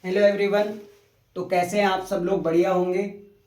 Hello everyone. तो कैसे हैं आप सब लोग? बढ़िया होंगे।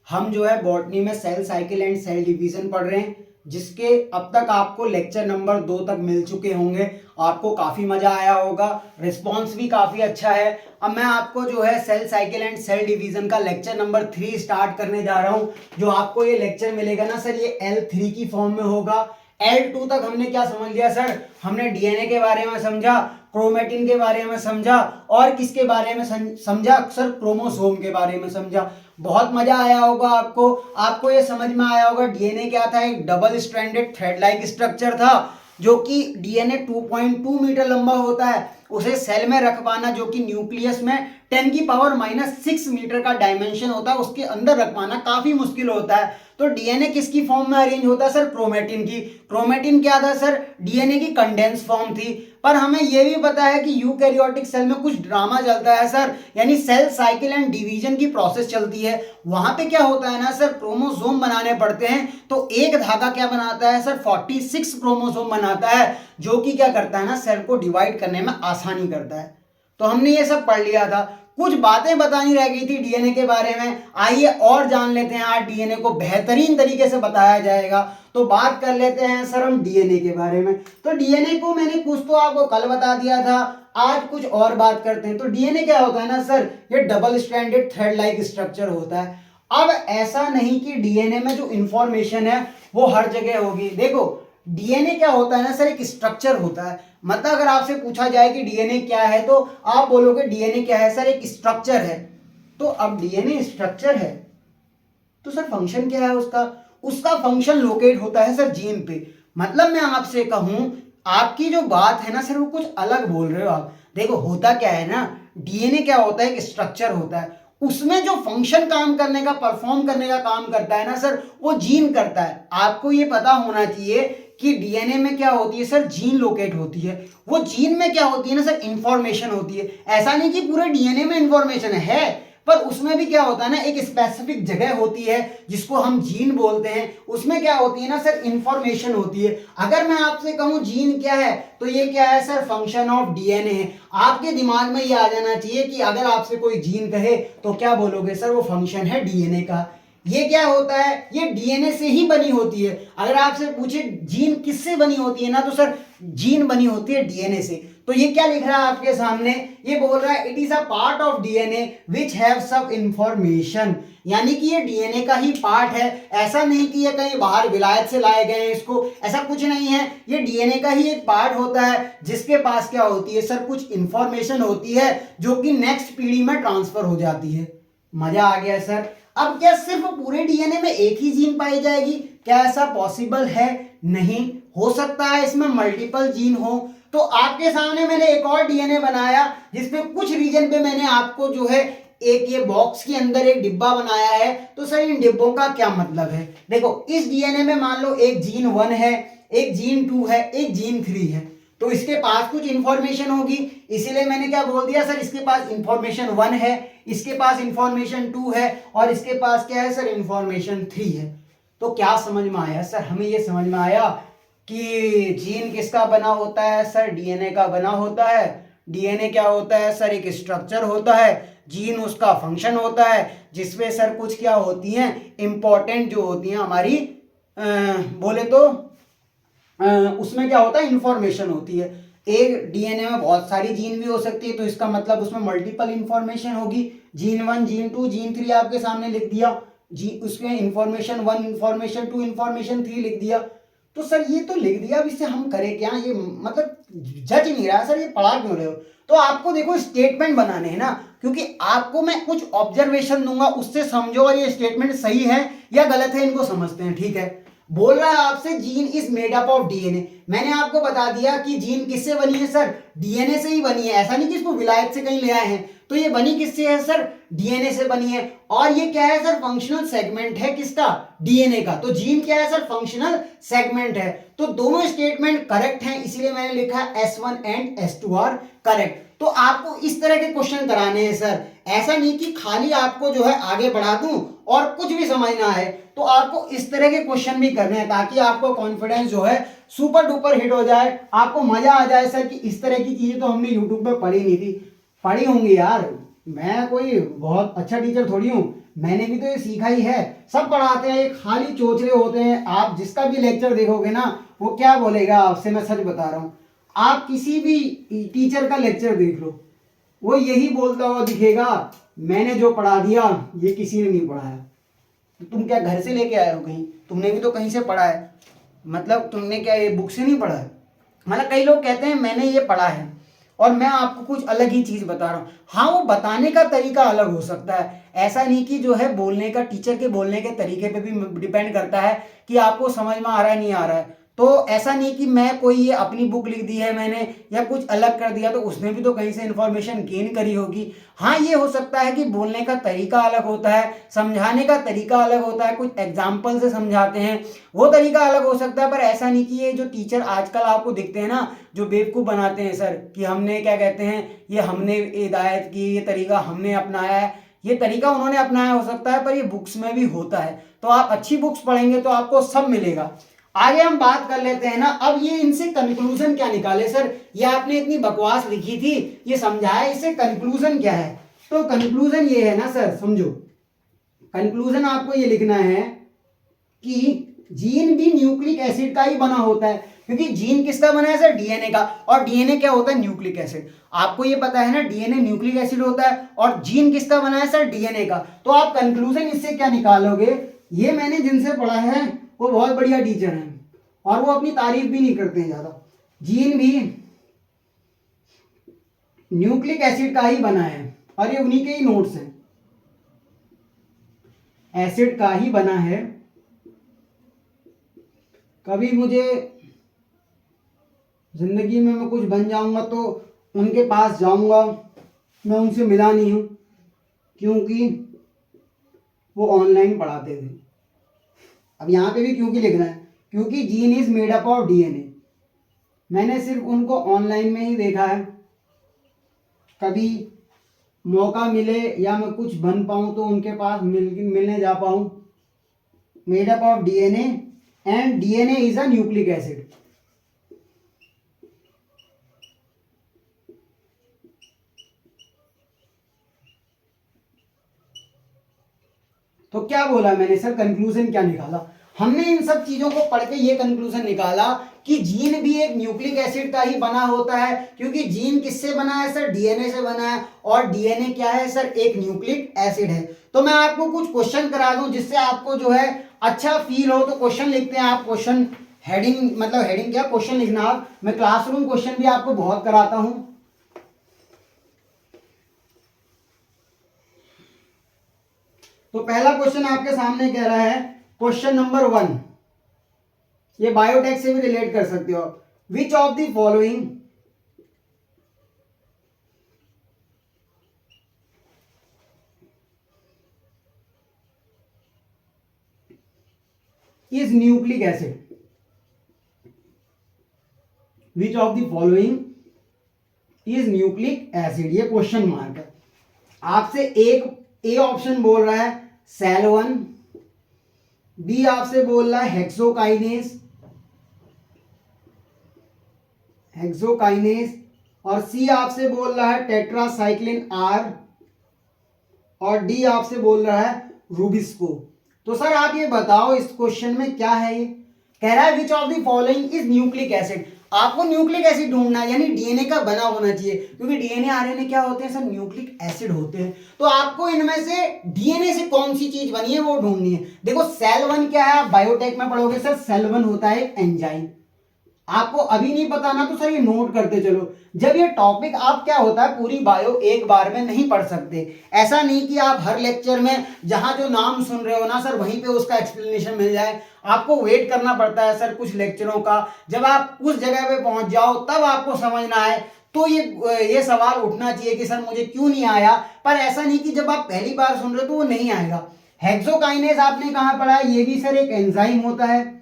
हम जो है बॉटनी में cell cycle and cell division पढ़ रहे हैं, जिसके अब तक आपको लेक्चर नंबर 2 तक मिल चुके होंगे। आपको काफ़ी मज़ा आया होगा, रिस्पांस भी काफ़ी अच्छा है। अब मैं आपको जो है cell cycle and cell division का लेक्चर नंबर 3 स्टार्ट करने जा रहा हूँ। जो आपको ये लेक्चर मिलेगा ना सर, ये L3 की फॉर्म में होगा। L2 तक हमने क्या समझ लिया सर? हमने डीएनए के बारे में समझा, क्रोमेटिन के बारे में समझा, और किसके बारे में समझा सर? क्रोमोसोम के बारे में समझा। बहुत मजा आया होगा आपको। आपको ये समझ में आया होगा डीएनए क्या था? एक double stranded thread like structure था, जो कि डीएनए 2.2 मीटर लंबा होता है। उसे सेल में रख पाना, जो कि न्यूक्लियस में 10⁻⁻6 मीटर का डायमेंशन होता है, उसके अंदर रख पाना काफी मुश्किल होता है। तो डीएनए किसकी फॉर्म में अरेंज होता है सर? क्रोमेटिन की। क्रोमेटिन क्या था सर? डीएनए की कंडेंस फॉर्म थी। पर हमें यह भी पता है कि यूकैरियोटिक सेल में कुछ ड्रामा चलता है सर, यानी सेल साइकिल एंड डिवीजन की प्रोसेस चलती है। वहां पे क्या होता है ना सर, क्रोमोसोम बनाने पड़ते हैं। तो एक धागा क्या बनाता है सर? 46 क्रोमोसोम बनाता है, जो कि क्या करता है ना, सेल को डिवाइड करने में आसानी करता है। तो हमने ये सब पढ़ लिया था। कुछ बातें बतानी रह गई थी डीएनए के बारे में। आइए और जान लेते हैं। आज डीएनए को बेहतरीन तरीके से बताया जाएगा। तो बात कर लेते हैं सर हम डीएनए के बारे में। तो डीएनए को मैंने कुछ तो आपको कल बता दिया था, आज कुछ और बात करते हैं। तो डीएनए क्या होता है ना सर, ये double stranded thread like structure होता है। अब ऐसा नहीं कि डीएनए में जो इंफॉर्मेशन है वो हर जगह होगी। देखो, डीएनए क्या होता है ना सर, एक स्ट्रक्चर होता है। मतलब अगर आपसे पूछा जाए कि डीएनए क्या है, तो आप बोलोगे डीएनए क्या है सर? एक स्ट्रक्चर है। तो अब डीएनए स्ट्रक्चर है, तो सर फंक्शन क्या है उसका? उसका फंक्शन लोकेट होता है सर जीन पे। मतलब मैं आपसे कहूं, आपकी जो बात है ना सर, वो कुछ अलग बोल रहे हो आप। देखो, होता क्या है ना, डीएनए क्या होता है? एक स्ट्रक्चर होता है। उसमें जो फंक्शन काम करने का, परफॉर्म करने का काम करता है ना सर, वो जीन करता है। आपको ये पता होना चाहिए कि डीएनए में क्या होती है सर? जीन लोकेट होती है। वो जीन में क्या होती है ना सर? इंफॉर्मेशन होती है। ऐसा नहीं कि पूरे डीएनए में इंफॉर्मेशन है, पर उसमें भी क्या होता है ना, एक स्पेसिफिक जगह होती है जिसको हम जीन बोलते हैं। उसमें क्या होती है ना सर? इंफॉर्मेशन होती है। अगर मैं आपसे कहूं जीन क्या है, तो ये क्या है सर? फंक्शन ऑफ डीएनए है। आपके दिमाग में ये आ जाना चाहिए कि अगर आपसे कोई जीन कहे तो क्या बोलोगे सर? वो फंक्शन है डीएनए का। ये क्या होता है? ये डीएनए से ही बनी होती है। अगर आपसे पूछे जीन किससे बनी होती है ना, तो सर जीन बनी होती है डीएनए से। तो ये क्या लिख रहा है आपके सामने? ये बोल रहा है it is a part of DNA which have सब इंफॉर्मेशन। यानी कि ये डीएनए का ही पार्ट है। ऐसा नहीं कि ये कहीं बाहर विलायत से लाए गए हैं इसको, ऐसा कुछ नहीं है। ये डीएनए का ही एक पार्ट होता है, जिसके पास क्या होती है सर? कुछ इंफॉर्मेशन होती है, जो कि नेक्स्ट पीढ़ी में ट्रांसफर हो जाती है। मजा आ गया सर? अब क्या सिर्फ पूरे डीएनए में एक ही जीन पाई जाएगी? क्या ऐसा पॉसिबल है? नहीं हो सकता है इसमें मल्टीपल जीन हो। तो आपके सामने मैंने एक और डीएनए बनाया, जिसमें कुछ रीजन पे मैंने आपको जो है एक ये बॉक्स के अंदर एक डिब्बा बनाया है। तो सर इन डिब्बों का क्या मतलब है? देखो, इस डीएनए में मान लो एक जीन 1 है, एक जीन 2 है, एक जीन 3 है। तो इसके पास कुछ इंफॉर्मेशन होगी, इसीलिए मैंने क्या बोल दिया सर? इसके पास इंफॉर्मेशन 1 है, इसके पास इंफॉर्मेशन 2 है, और इसके पास क्या है सर? इंफॉर्मेशन 3 है। तो क्या समझ में आया सर? हमें ये समझ में आया कि जीन किसका बना होता है सर? डीएनए का बना होता है। डीएनए क्या होता है सर? एक स्ट्रक्चर होता है। जीन उसका फंक्शन होता है, जिसमें सर कुछ क्या होती हैं? इंपॉर्टेंट जो होती हैं हमारी, बोले तो उसमें क्या होता है? इंफॉर्मेशन होती है। एक डीएनए में बहुत सारी जीन भी हो सकती है, तो इसका मतलब उसमें मल्टीपल इंफॉर्मेशन होगी। जीन 1, जीन 2, जीन 3 आपके सामने लिख दिया। जी, उसमें इंफॉर्मेशन 1, इंफॉर्मेशन 2, इंफॉर्मेशन 3 लिख दिया। तो सर ये तो लिख दिया, अब इससे हम करें क्या? ये मतलब जज नहीं रहा सर, ये पढ़ा क्यों रहे हो? तो आपको देखो स्टेटमेंट बनाने हैं ना, क्योंकि आपको मैं कुछ ऑब्जर्वेशन दूंगा, उससे समझो और ये स्टेटमेंट सही है या गलत है, इनको समझते हैं। ठीक है? बोल रहा है आपसे gene is made up of DNA. मैंने आपको बता दिया कि जीन किससे बनी है सर? डीएनए से ही बनी है। ऐसा नहीं कि इसको विलायत से कहीं ले आए हैं। तो ये बनी किससे है सर? डीएनए से बनी है। और ये क्या है सर? फंक्शनल सेगमेंट है किसका? डीएनए का। तो जीन क्या है सर? फंक्शनल सेगमेंट है। तो दोनों स्टेटमेंट करेक्ट हैं, इसीलिए मैंने लिखा S1 and S2 are correct. तो आपको इस तरह के क्वेश्चन कराने हैं सर। ऐसा नहीं कि खाली आपको जो है आगे बढ़ा दूं और कुछ भी समझ ना आए। तो आपको इस तरह के क्वेश्चन भी करने हैं, ताकि आपको कॉन्फिडेंस जो है सुपर डुपर हिट हो जाए, आपको मजा आ जाए सर कि इस तरह की चीजें तो हमने यूट्यूब पे पढ़ी नहीं थी। पढ़ी होंगी यार, मैं कोई बहुत अच्छा टीचर थोड़ी हूँ, मैंने भी तो ये सीखा ही है। सब पढ़ाते हैं, ये खाली चोचले होते हैं। आप जिसका भी लेक्चर देखोगे ना, वो क्या बोलेगा आपसे, मैं सच बता रहा हूँ। आप किसी भी टीचर का लेक्चर देख लो, वो यही बोलता हुआ दिखेगा, मैंने जो पढ़ा दिया ये किसी ने नहीं पढ़ाया। तो तुम क्या घर से लेके आए हो कहीं? तुमने भी तो कहीं से पढ़ा है। मतलब तुमने क्या ये बुक से नहीं पढ़ा है? मतलब कई लोग कहते हैं मैंने ये पढ़ा है, और मैं आपको कुछ अलग ही चीज बता रहा हूँ। हाँ, वो बताने का तरीका अलग हो सकता है। ऐसा नहीं कि जो है बोलने का, टीचर के बोलने के तरीके पे भी डिपेंड करता है कि आपको समझ में आ रहा है नहीं आ रहा है। तो ऐसा नहीं कि मैं कोई ये अपनी बुक लिख दी है मैंने या कुछ अलग कर दिया, तो उसने भी तो कहीं से इंफॉर्मेशन गेन करी होगी। हाँ, ये हो सकता है कि बोलने का तरीका अलग होता है, समझाने का तरीका अलग होता है, कुछ एग्जाम्पल से समझाते हैं, वो तरीका अलग हो सकता है। पर ऐसा नहीं कि ये जो टीचर आजकल आपको दिखते हैं ना, जो बेवकूफ़ बनाते हैं सर, कि हमने क्या कहते हैं, ये हमने हिदायत की, ये तरीका हमने अपनाया है, ये तरीका उन्होंने अपनाया हो सकता है, पर ये बुक्स में भी होता है। तो आप अच्छी बुक्स पढ़ेंगे तो आपको सब मिलेगा। आगे हम बात कर लेते हैं ना, अब ये इनसे कंक्लूजन क्या निकाले सर, ये आपने इतनी बकवास लिखी थी, ये समझाया, इससे कंक्लूजन क्या है? तो कंक्लूजन ये है ना सर, समझो, कंक्लूजन आपको ये लिखना है कि जीन भी न्यूक्लिक एसिड का ही बना होता है। क्योंकि जीन किसका बना है सर? डीएनए का। और डीएनए क्या होता है? Nucleic acid. आपको ये पता है ना, डीएनए न्यूक्लिक एसिड होता है, और जीन किसका बना है सर? डीएनए का। तो आप कंक्लूजन इससे क्या निकालोगे? ये मैंने जिनसे पढ़ा है वो बहुत बढ़िया टीचर हैं, और वो अपनी तारीफ भी नहीं करते हैं ज्यादा। जीन भी न्यूक्लिक एसिड का ही बना है, और ये उन्हीं के ही नोट्स हैं, एसिड का ही बना है। कभी मुझे जिंदगी में मैं कुछ बन जाऊंगा तो उनके पास जाऊंगा। मैं उनसे मिला नहीं हूं, क्योंकि वो ऑनलाइन पढ़ाते थे। अब यहाँ पे भी क्योंकि लिखना है, क्योंकि gene is made up of DNA. मैंने सिर्फ उनको ऑनलाइन में ही देखा है। कभी मौका मिले या मैं कुछ बन पाऊँ तो उनके पास मिलने जा पाऊँ। Made up of DNA, and DNA is a nucleic acid. तो क्या बोला मैंने सर, कंक्लूजन क्या निकाला? हमने इन सब चीजों को पढ़ के ये कंक्लूजन निकाला कि जीन भी एक न्यूक्लिक एसिड का ही बना होता है। क्योंकि जीन किससे बना है सर? डीएनए से बना है, और डीएनए क्या है सर? एक न्यूक्लिक एसिड है। तो मैं आपको कुछ क्वेश्चन करा दूं जिससे आपको जो है अच्छा फील हो। तो क्वेश्चन लिखते हैं आप, क्वेश्चन हेडिंग, मतलब हेडिंग क्या, क्वेश्चन लिखना आप। मैं क्लासरूम क्वेश्चन भी आपको बहुत कराता हूं। तो पहला क्वेश्चन आपके सामने कह रहा है, क्वेश्चन नंबर 1, ये बायोटेक से भी रिलेट कर सकते हो आप। विच of the following is nucleic acid? Which of the following is nucleic acid, ये क्वेश्चन मार्क है। आपसे एक ए ऑप्शन बोल रहा है सेल 1, बी आपसे बोल रहा है हेक्सोकाइनेज, और सी आपसे बोल रहा है टेट्रासाइक्लिन आर, और डी आपसे बोल रहा है रूबिस्को। तो सर आप ये बताओ इस क्वेश्चन में क्या है? ये कह रहा है विच of the following is nucleic acid. आपको न्यूक्लिक एसिड ढूंढना है, यानी डीएनए का बना होना चाहिए, क्योंकि डीएनए आरएनए क्या होते हैं सर? न्यूक्लिक एसिड होते हैं। तो आपको इनमें से डीएनए से कौन सी चीज बनी है वो ढूंढनी है। देखो सेल 1 क्या है, आप बायोटेक में पढ़ोगे सर, सेल 1 होता है एंजाइम। आपको अभी नहीं पता ना, तो सर ये नोट करते चलो। जब ये टॉपिक आप क्या होता है, पूरी बायो एक बार में नहीं पढ़ सकते। ऐसा नहीं कि आप हर लेक्चर में जहां जो नाम सुन रहे हो ना सर, वहीं पे उसका एक्सप्लेनेशन मिल जाए। आपको वेट करना पड़ता है सर कुछ लेक्चरों का। जब आप उस जगह पे पहुंच जाओ तब आपको समझ ना आए, तो ये सवाल उठना चाहिए कि सर मुझे क्यों नहीं आया। पर ऐसा नहीं कि जब आप पहली बार सुन रहे हो तो वो नहीं आएगा। हेक्सोकाइनेज आपने कहां पढ़ा है? ये भी सर एक एंजाइम होता है।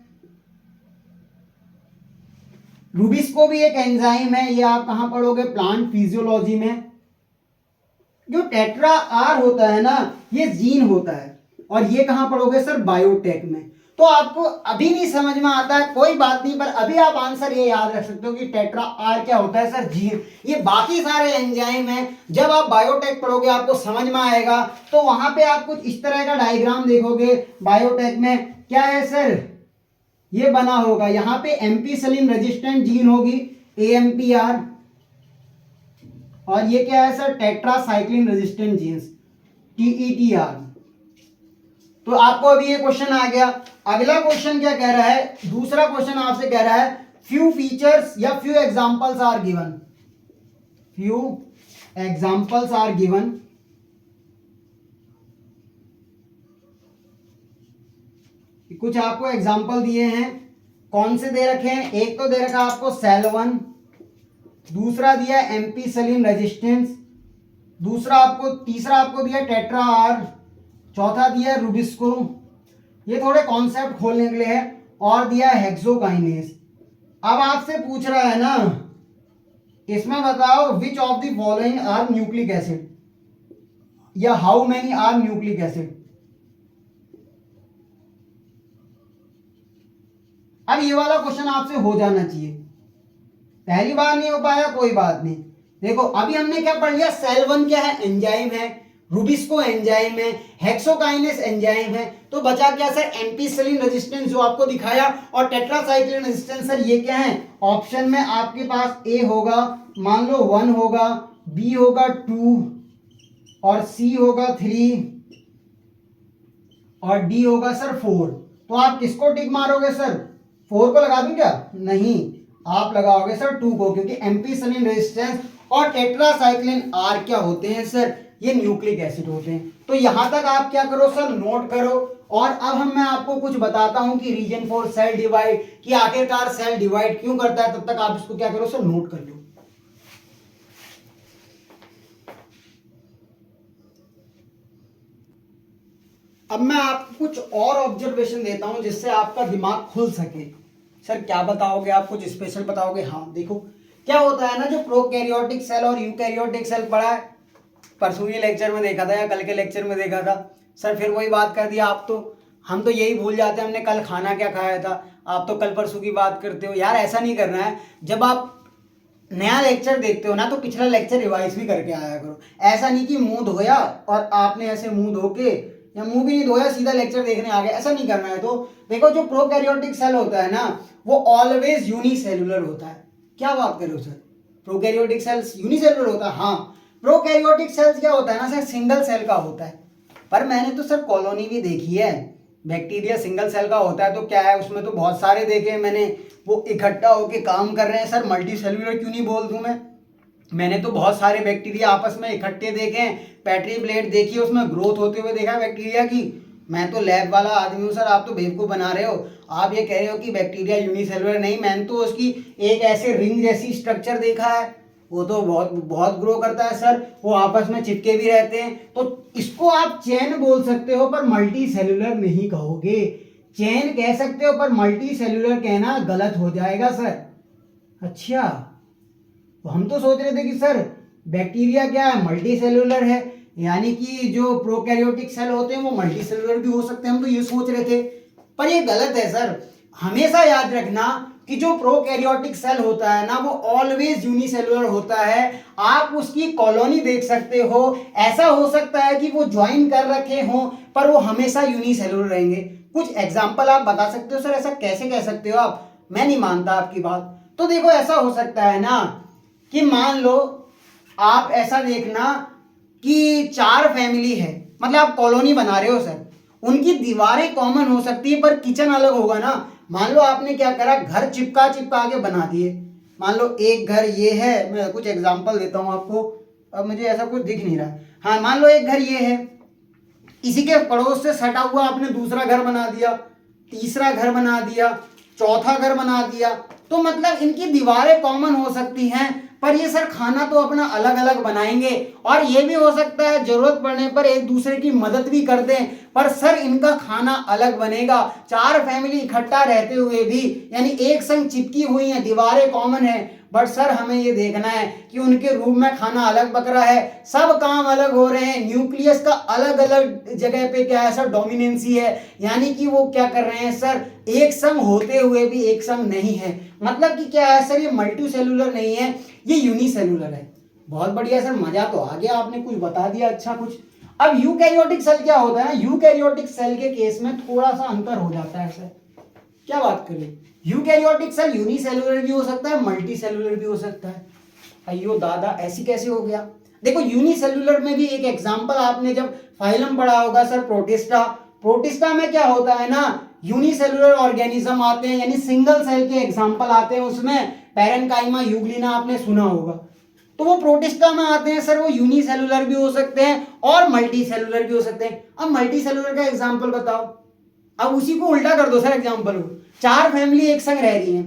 रूबिस्को भी एक एंजाइम है, ये आप कहां पढ़ोगे? प्लांट फिजियोलॉजी में। जो टेट्रा आर होता है ना, ये जीन होता है, और ये कहां पढ़ोगे सर? बायोटेक में। तो आपको अभी नहीं समझ में आता है कोई बात नहीं, पर अभी आप आंसर ये याद रख सकते हो कि टेट्रा आर क्या होता है सर, जीन। ये बाकी सारे एंजाइम हैं, जब आप बायोटेक पढ़ोगे आपको समझ में आएगा। तो वहां पे आप कुछ इस तरह का डायग्राम देखोगे बायोटेक में, क्या है सर, ये बना होगा, यहाँ पे एम्पीसिलिन रेजिस्टेंट जीन होगी AMPR, और ये क्या है sir, tetracycline resistant genes TETR। तो आपको अभी ये क्वेश्चन आ गया। अगला क्वेश्चन क्या कह रहा है, दूसरा क्वेश्चन आपसे कह रहा है फ्यू फीचर्स या few examples are given, few examples are given कुछ आपको एग्जांपल दिए हैं, कौन से दे रखे हैं, एक तो दे रखा आपको सेल 1, दूसरा दिया एम्पीसिलिन रेजिस्टेंस, तीसरा आपको दिया टेट्रा आर, चौथा दिया रूबिस्को, ये थोड़े कॉन्सेप्ट खोलने के लिए है, और दिया हेक्सोकाइनेस। अब आपसे पूछ रहा है ना, इसमें बताओ which of the following are nucleic acid, या how many are nucleic acid. अब ये वाला क्वेश्चन आपसे हो जाना चाहिए, पहली बार नहीं हो पाया कोई बात नहीं। देखो अभी हमने क्या पढ़ लिया, सेल 1 क्या है, एंजाइम है, रूबिस्को एंजाइम है, हेक्सोकाइनेस एंजाइम है, तो बचा क्या सर, एम्पीसिलिन रेजिस्टेंस जो आपको दिखाया, और टेट्रासाइक्लिन रेजिस्टेंस सर ये क्या है, ऑप्शन में आपके पास ए होगा, मान लो 1 होगा, बी होगा 2, और सी होगा 3, और डी होगा सर 4। तो आप किसको टिक मारोगे सर, 4 को लगा दूं क्या, नहीं, आप लगाओगे सर 2 को, क्योंकि एम्पीसिलिन रेजिस्टेंस और टेट्रासाइक्लिन आर क्या होते हैं सर, ये न्यूक्लिक एसिड होते हैं। तो यहां तक आप क्या करो सर, नोट करो। और अब मैं आपको कुछ बताता हूं कि रीजन फॉर सेल डिवाइड, कि आखिरकार सेल डिवाइड क्यों करता है, तब तक आप इसको क्या करो सर, नोट कर लो। अब मैं आपको कुछ और ऑब्जर्वेशन देता हूं जिससे आपका दिमाग खुल सके। सर क्या बताओगे आप, कुछ स्पेशल बताओगे? हाँ देखो क्या होता है ना, जो प्रोकैरियोटिक सेल और यूकैरियोटिक सेल पढ़ा है, परसों के लेक्चर में देखा था या कल के लेक्चर में देखा था सर, फिर वही बात कर दिया आप। तो हम तो यही भूल जाते हैं हमने कल खाना क्या खाया था, आप तो कल परसों की बात करते हो। यार ऐसा नहीं करना है, जब आप नया लेक्चर देखते हो ना तो पिछला लेक्चर रिवाइज भी करके आया करो। ऐसा नहीं कि मुंह धोया और आपने ऐसे मुंह धो के, या मुंह भी नहीं धोया सीधा लेक्चर देखने आ गए, ऐसा नहीं करना है। तो देखो जो प्रोकैरियोटिक सेल होता है ना, वो ऑलवेज यूनिसेलुलर होता है। क्या बात कर रहे हो सर, प्रोकैरियोटिक सेल्स यूनिसेलुलर होता है? हाँ, प्रोकैरियोटिक सेल्स क्या होता है ना सर, सिंगल सेल का होता है। पर मैंने तो सर कॉलोनी भी देखी है, बैक्टीरिया सिंगल सेल का होता है, तो क्या है उसमें तो बहुत सारे देखे हैं मैंने, वो इकट्ठा होके काम कर रहे हैं। सर मल्टी सेलुलर क्यों नहीं बोल दूं मैंने तो बहुत सारे बैक्टीरिया आपस में इकट्ठे देखे हैं, पेट्री प्लेट देखी, उसमें ग्रोथ होते हुए देखा है बैक्टीरिया की। मैं तो लैब वाला आदमी हूँ सर, आप तो बेवकूफ़ बना रहे हो। आप ये कह रहे हो कि बैक्टीरिया यूनिसेलुलर नहीं, मैंने तो उसकी एक ऐसे रिंग जैसी स्ट्रक्चर देखा है, वो तो बहुत बहुत ग्रो करता है सर, वो आपस में चिपके भी रहते हैं। तो इसको आप चेन बोल सकते हो पर मल्टी सेलुलर नहीं कहोगे। चेन कह सकते हो पर मल्टी सेलुलर कहना गलत हो जाएगा सर। अच्छा, तो हम तो सोच रहे थे कि सर बैक्टीरिया क्या है, मल्टी सेलुलर है, यानी कि जो प्रोकैरियोटिक सेल होते हैं वो मल्टी सेलुलर भी हो सकते हैं, हम तो ये सोच रहे थे। पर ये गलत है सर। हमेशा याद रखना कि जो प्रोकैरियोटिक सेल होता है ना, वो ऑलवेज यूनिसेलुलर होता है। आप उसकी कॉलोनी देख सकते हो, ऐसा हो सकता है कि वो ज्वाइन कर रखे हों, पर वो हमेशा यूनिसेलुलर रहेंगे। कुछ एग्जाम्पल आप बता सकते हो सर, ऐसा कैसे कह सकते हो आप? मैं नहीं मानता आपकी बात। तो देखो ऐसा हो सकता है ना कि मान लो आप ऐसा देखना कि 4 फैमिली है, मतलब आप कॉलोनी बना रहे हो सर, उनकी दीवारें कॉमन हो सकती है पर किचन अलग होगा ना। मान लो आपने क्या करा, घर चिपका चिपका के बना दिए। मान लो एक घर ये है, मैं कुछ एग्जांपल देता हूं आपको, अब मुझे ऐसा कुछ दिख नहीं रहा। हाँ मान लो एक घर ये है, इसी के पड़ोस से सटा हुआ आपने दूसरा घर बना दिया, तीसरा घर बना दिया, चौथा घर बना दिया। तो मतलब इनकी दीवारें कॉमन हो सकती हैं, पर ये सर खाना तो अपना अलग अलग बनाएंगे। और ये भी हो सकता है जरूरत पड़ने पर एक दूसरे की मदद भी कर दें, पर सर इनका खाना अलग बनेगा। 4 फैमिली इकट्ठा रहते हुए भी, यानी एक संग चिपकी हुई हैं, दीवारें कॉमन है, बट सर हमें ये देखना है कि उनके रूम में खाना अलग पक रहा है, सब काम अलग हो रहे हैं, न्यूक्लियस का अलग अलग जगह पे क्या है सर डोमिनेंसी है, यानी कि वो क्या कर रहे हैं सर एक संग होते हुए भी एक संग नहीं है। मतलब कि क्या है सर ये मल्टी सेलुलर नहीं है, ये यूनिसेलुलर है। बहुत बढ़िया सर, मजा तो आ गया, आपने कुछ बता दिया अच्छा कुछ। अब यूकैरियोटिक सेल क्या होता है ना, यूकैरियोटिक सेल के केस में थोड़ा सा अंतर हो जाता है सर। क्या बात करें, यूकैरियोटिक सेल यूनिसेलुलर भी हो सकता है, मल्टी सेलुलर भी हो सकता है। अयो दादा ऐसी कैसे हो गया। देखो यूनिसेलुलर में भी एक एग्जांपल आपने जब फाइलम पढ़ा होगा सर प्रोटिस्टा, प्रोटिस्टा में क्या होता है ना यूनिसेलुलर ऑर्गेनिज्म आते हैं, यानी सिंगल सेल के एग्जांपल आते हैं, उसमें पैरेन्काइमा यूग्लिना आपने सुना होगा, तो वो प्रोटिस्टा में आते हैं सर। वो यूनिसेलुलर भी हो सकते हैं और मल्टी सेलुलर भी हो सकते हैं। अब मल्टी सेलुलर का एग्जांपल बताओ। अब उसी को उल्टा कर दो सर एग्जांपल को, 4 फैमिली एक संग रह रही हैं।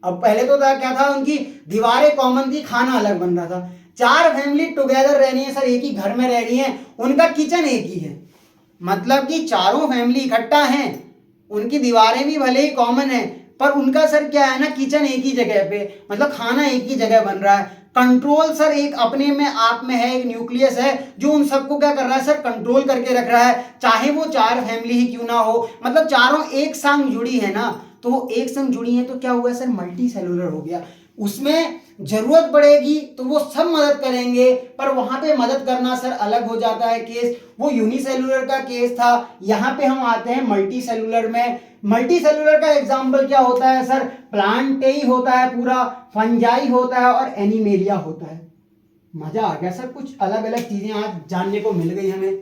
अब पहले तो क्या था, उनकी दीवारें कॉमन थी, खाना अलग बन रहा था। 4 फैमिली टुगेदर रह रही है सर, एक ही घर में रह रही है, उनका किचन एक ही है। मतलब कि चारों फैमिली इकट्ठा हैं, उनकी दीवारें भी भले ही कॉमन है, पर उनका सर क्या है ना किचन एक ही जगह पे, मतलब खाना एक ही जगह बन रहा है। कंट्रोल सर एक अपने में आप में है, एक न्यूक्लियस है जो उन सबको क्या कर रहा है सर कंट्रोल करके रख रहा है, चाहे वो 4 फैमिली ही क्यों ना हो। मतलब चारों एक संग जुड़ी है ना, तो वो एक संग जुड़ी है तो क्या हुआ सर मल्टी सेलुलर हो गया। उसमें जरूरत पड़ेगी तो वो सब मदद करेंगे, पर वहां पे मदद करना सर अलग हो जाता है केस। वो यूनिसेलुलर का केस था, यहाँ पे हम आते हैं मल्टी सेलुलर में। मल्टी सेलुलर का एग्जाम्पल क्या होता है सर, प्लांटेई होता है पूरा, फंजाई होता है और एनिमेलिया होता है। मजा आ गया सर, कुछ अलग अलग चीजें आज जानने को मिल गई हमें।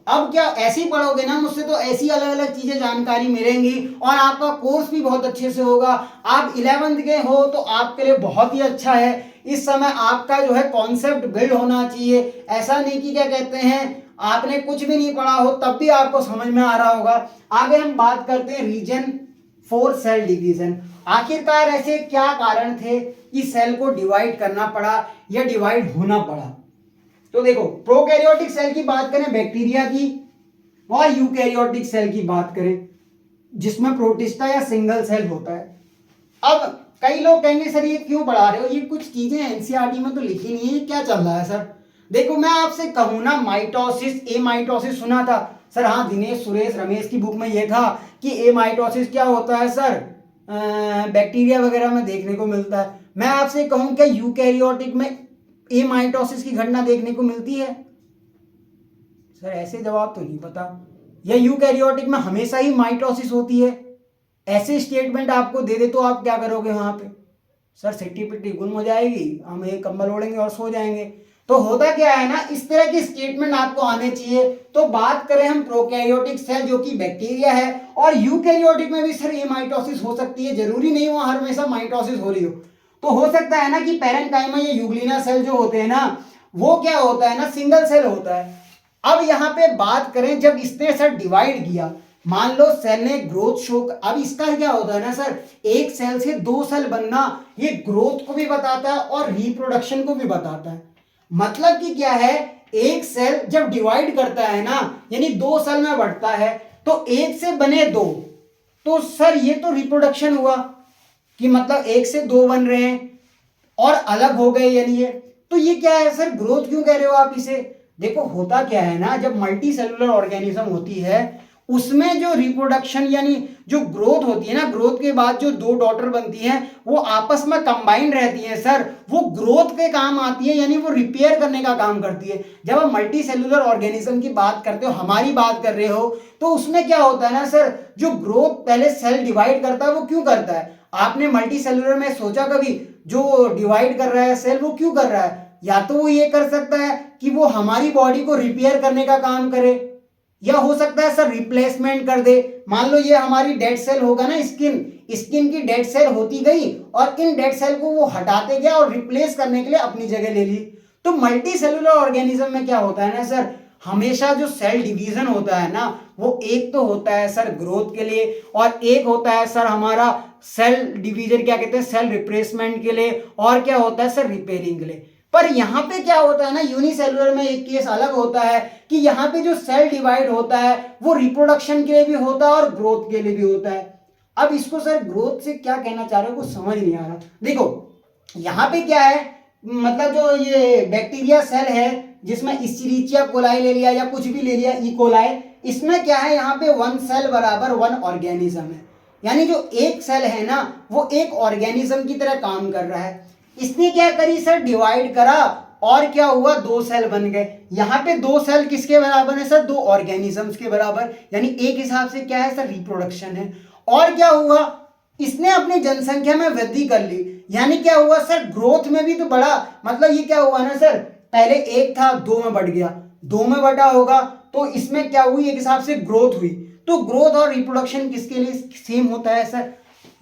अब क्या ऐसे ही पढ़ोगे ना मुझसे तो ऐसी अलग अलग चीजें जानकारी मिलेंगी और आपका कोर्स भी बहुत अच्छे से होगा। आप 11th के हो तो आपके लिए बहुत ही अच्छा है। इस समय आपका जो है कॉन्सेप्ट बिल्ड होना चाहिए, ऐसा नहीं कि क्या कहते हैं आपने कुछ भी नहीं पढ़ा हो तब भी आपको समझ में आ रहा होगा। आगे हम बात करते हैं रीजन 4 सेल डिवीजन। आखिरकार ऐसे क्या कारण थे कि सेल को डिवाइड करना पड़ा या डिवाइड होना पड़ा। तो देखो प्रोकैरियोटिक सेल की बात करें बैक्टीरिया की, और यूकैरियोटिक सेल की बात करें जिसमें प्रोटिस्टा या सिंगल सेल होता है। अब कई लोग कहेंगे सर ये क्यों पढ़ा रहे हो, ये कुछ चीजें एनसीईआरटी में तो लिखी नहीं है, क्या चल रहा है सर। देखो मैं आपसे कहूं ना माइटोसिस, ए माइटोसिस सुना था सर, हाँ दिनेश सुरेश रमेश की बुक में ये था कि ए माइटोसिस क्या होता है सर, बैक्टीरिया वगैरह में देखने को मिलता है। मैं आपसे कहूं क्या यूकैरियोटिक में ए माइटोसिस की घटना देखने को मिलती है सर, ऐसे जवाब तो नहीं पता। या यूकैरियोटिक में हमेशा ही माइटोसिस होती है, ऐसे स्टेटमेंट आपको दे दे तो आप क्या करोगे वहां पे सर, सिट्टी पिट्टी गुम हो जाएगी, हम एक कंबल ओढ़ेंगे और सो जाएंगे। तो होता क्या है ना इस तरह की स्टेटमेंट आपको आने चाहिए। तो बात करें हम प्रोकैरियोटिक सेल जो कि बैक्टीरिया है, और यूकैरियोटिक में भी सर ये माइटोसिस हो सकती है, जरूरी नहीं वहां हमेशा माइटोसिस हो रही हो। तो हो सकता है ना कि पैरेन्काइमा या यूग्लिना सेल जो होते हैं ना वो क्या होता है ना सिंगल सेल होता है। अब यहाँ पे बात करें जब इसने सर डिवाइड किया, मान लो सेल ने ग्रोथ शो, अब इसका क्या होता है ना सर एक सेल से 2 सेल बनना, ये ग्रोथ को भी बताता है और रिप्रोडक्शन को भी बताता है। मतलब कि क्या है, एक सेल जब डिवाइड करता है ना यानी 2 सेल में बढ़ता है तो एक से बने 2, तो सर ये तो रिप्रोडक्शन हुआ कि मतलब एक से 2 बन रहे हैं और अलग हो गए यानी ये, तो ये क्या है सर ग्रोथ क्यों कह रहे हो आप इसे। देखो होता क्या है ना जब मल्टी सेलुलर ऑर्गेनिज्म होती है उसमें जो रिप्रोडक्शन यानी जो ग्रोथ होती है ना, ग्रोथ के बाद जो 2 डॉटर बनती हैं वो आपस में कंबाइंड रहती हैं सर, वो ग्रोथ के काम आती है, यानी वो रिपेयर करने का काम करती है। जब आप मल्टी सेलुलर ऑर्गेनिज्म की बात करते हो, हमारी बात कर रहे हो, तो उसमें क्या होता है ना सर जो ग्रोथ पहले सेल डिवाइड करता है वो क्यों करता है। आपने मल्टी सेलुलर में सोचा कभी जो डिवाइड कर रहा है सेल वो क्यों कर रहा है, या तो वो ये कर सकता है कि वो हमारी बॉडी को रिपेयर करने का काम करे, या हो सकता है सर रिप्लेसमेंट कर दे। मान लो ये हमारी डेड सेल होगा ना, स्किन की डेड सेल होती गई और इन डेड सेल को वो हटाते गया और रिप्लेस करने के लिए अपनी जगह ले ली। तो मल्टी सेलुलर ऑर्गेनिज्म में क्या होता है ना सर, हमेशा जो सेल डिवीजन होता है ना वो एक तो होता है सर ग्रोथ के लिए और एक होता है सर हमारा सेल डिवीजन क्या कहते हैं सेल रिप्लेसमेंट के लिए, और क्या होता है सर रिपेयरिंग के लिए। पर यहां पे क्या होता है ना यूनिसेलुलर में एक केस अलग होता है कि यहां पे जो सेल डिवाइड होता है वो रिप्रोडक्शन के लिए भी होता है और ग्रोथ के लिए भी होता है। अब इसको सर ग्रोथ से क्या कहना चाह रहे हो, कुछ समझ नहीं आ रहा। देखो यहाँ पे क्या है, मतलब जो ये बैक्टीरिया सेल है जिसमें इस्चेरिचिया कोलाई ले लिया या कुछ भी ले लिया, ई कोलाई, इसमें क्या है, यहाँ पे 1 सेल बराबर 1 ऑर्गेनिज्म है। यानी जो एक सेल है ना वो एक ऑर्गेनिज्म की तरह काम कर रहा है। इसने क्या करी सर, डिवाइड करा और क्या हुआ, 2 सेल बन गए। यहाँ पे 2 सेल किसके बराबर है सर, 2 ऑर्गेनिजम्स के बराबर, यानी एक हिसाब से क्या है सर, रिप्रोडक्शन है। और क्या हुआ, इसने अपनी जनसंख्या में वृद्धि कर ली, यानी क्या हुआ सर, ग्रोथ में भी तो बड़ा, मतलब ये क्या हुआ ना सर, पहले 1 था 2 में बढ़ गया, 2 में बढ़ा होगा तो इसमें क्या हुई, एक हिसाब से ग्रोथ हुई। तो ग्रोथ और रिप्रोडक्शन किसके लिए सेम होता है सर,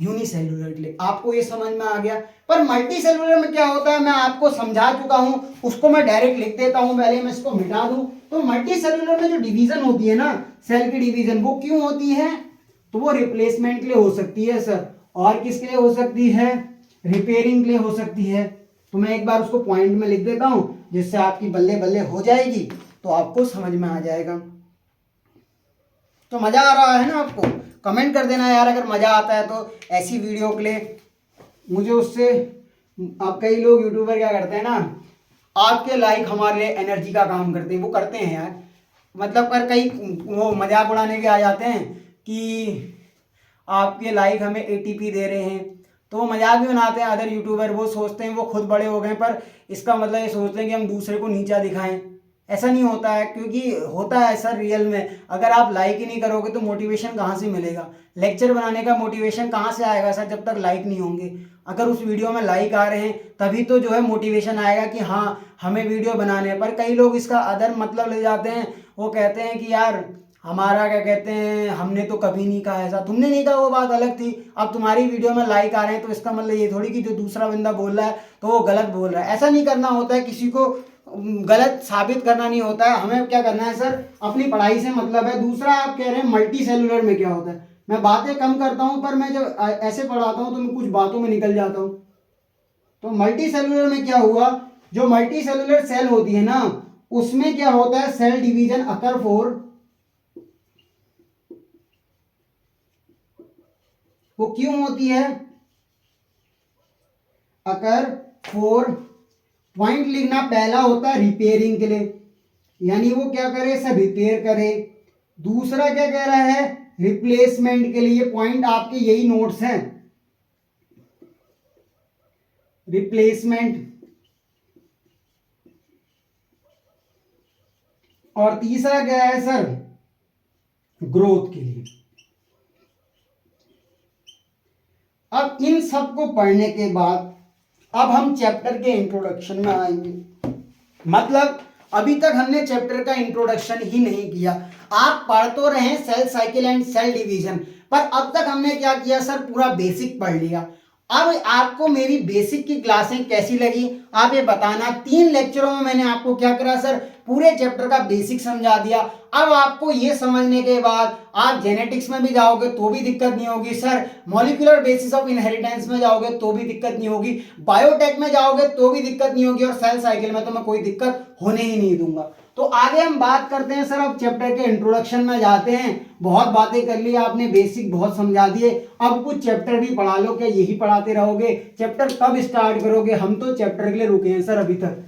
यूनिसेल्युलर के लिए। आपको ये समझ में आ गया। पर मल्टी सेल्युलर में क्या होता है मैं आपको समझा चुका हूं, उसको मैं डायरेक्ट लिख देता हूं, पहले मैं इसको मिटा दूं। तो मल्टी सेल्युलर में जो डिवीजन होती है ना, सेल की डिवीजन, वो क्यों होती है, तो वो रिप्लेसमेंट के लिए हो सकती है सर, और किसके लिए हो सकती है, रिपेयरिंग के लिए हो सकती है। तो मैं एक बार उसको पॉइंट में लिख देता हूं जिससे आपकी बल्ले बल्ले हो जाएगी, तो आपको समझ में आ जाएगा। तो मजा आ रहा है ना आपको, कमेंट कर देना यार अगर मजा आता है तो ऐसी वीडियो के लिए। मुझे उससे, अब कई लोग यूट्यूबर क्या करते हैं ना, आपके लाइक हमारे लिए एनर्जी का काम करते हैं, वो करते हैं यार, मतलब कर कई वो मजाक उड़ाने के आ जाते हैं कि आपके लाइक हमें एटीपी दे रहे हैं, तो वो मजाक भी बनाते हैं अदर यूट्यूबर। वो सोचते हैं वो खुद बड़े हो गए, पर इसका मतलब ये सोचते हैं कि हम दूसरे को नीचा दिखाएं। ऐसा नहीं होता है, क्योंकि होता है ऐसा रियल में, अगर आप लाइक ही नहीं करोगे तो मोटिवेशन कहाँ से मिलेगा, लेक्चर बनाने का मोटिवेशन कहाँ से आएगा सर, जब तक लाइक नहीं होंगे। अगर उस वीडियो में लाइक आ रहे हैं तभी तो जो है मोटिवेशन आएगा कि हाँ हमें वीडियो बनाने हैं। पर कई लोग इसका अदर मतलब ले जाते हैं, वो कहते हैं कि यार हमारा क्या कहते हैं, हमने तो कभी नहीं कहा ऐसा, तुमने नहीं कहा वो बात अलग थी, अब तुम्हारी वीडियो में लाइक आ रहे हैं तो इसका मतलब ये थोड़ी कि जो दूसरा बंदा बोल रहा है तो वो गलत बोल रहा है। ऐसा नहीं करना होता है, किसी को गलत साबित करना नहीं होता है। हमें क्या करना है सर, अपनी पढ़ाई से मतलब है। दूसरा आप कह रहे हैं मल्टी सेलुलर में क्या होता है, मैं बातें कम करता हूं पर मैं जब ऐसे पढ़ाता हूं तो मैं कुछ बातों में निकल जाता हूं। तो मल्टी सेलुलर में क्या हुआ, जो मल्टी सेलुलर सेल होती है ना उसमें क्या होता है, सेल डिवीजन अकर फॉर, वो क्यों होती है, अकर फॉर, पॉइंट लिखना, पहला होता है रिपेयरिंग के लिए, यानी वो क्या करे सर, रिपेयर करे। दूसरा क्या कह रहा है, रिप्लेसमेंट के लिए, पॉइंट आपके यही नोट्स हैं, रिप्लेसमेंट। और तीसरा क्या है सर, ग्रोथ के लिए। अब इन सब को पढ़ने के बाद अब हम चैप्टर के इंट्रोडक्शन में आएंगे। मतलब अभी तक हमने चैप्टर का इंट्रोडक्शन ही नहीं किया। आप पढ़ तो रहे cell cycle and cell division, पर अब तक हमने क्या किया सर, पूरा बेसिक पढ़ लिया। अब आपको मेरी बेसिक की क्लासें कैसी लगी आप ये बताना। 3 लेक्चरों में मैंने आपको क्या करा सर, पूरे चैप्टर का बेसिक समझा दिया। अब आपको ये समझने के बाद आप जेनेटिक्स में भी जाओगे तो भी दिक्कत नहीं होगी sir, molecular basis of inheritance में जाओगे तो भी दिक्कत नहीं होगी, बायोटेक में जाओगे तो भी दिक्कत नहीं होगी, और सेल साइकिल में तो मैं कोई दिक्कत होने ही नहीं दूंगा। तो आगे हम बात करते हैं सर, अब चैप्टर के इंट्रोडक्शन में जाते हैं। बहुत बातें कर ली आपने, बेसिक बहुत समझा दिए, अब कुछ चैप्टर भी पढ़ा लो। क्या यही पढ़ाते रहोगे, चैप्टर कब स्टार्ट करोगे, हम तो चैप्टर के लिए रुके हैं सर अभी तक,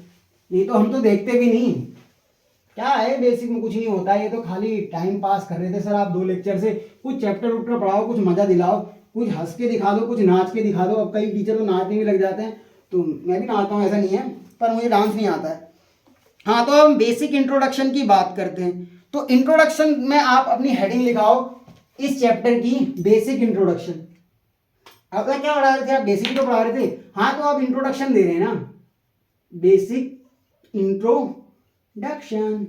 ये तो हम तो देखते भी नहीं। क्या है बेसिक में, कुछ नहीं होता है, ये तो खाली टाइम पास कर रहे थे सर आप 2 लेक्चर से। कुछ चैप्टर वैप्टर पढ़ाओ, कुछ मजा दिलाओ, कुछ हंस के दिखा दो, कुछ नाच के दिखा दो। अब कई टीचर तो नाचने भी लग जाते हैं, तो मैं भी नाचता हूँ ऐसा नहीं है, पर मुझे डांस नहीं आता है। हाँ, तो हम बेसिक इंट्रोडक्शन की बात करते हैं। तो इंट्रोडक्शन में आप अपनी हेडिंग लिखाओ इस चैप्टर की, बेसिक इंट्रोडक्शन। अब क्या पढ़ा रहे थे आप, बेसिक तो पढ़ा रहे थे, हाँ तो आप इंट्रोडक्शन दे रहे हैं ना, बेसिक इंट्रोडक्शन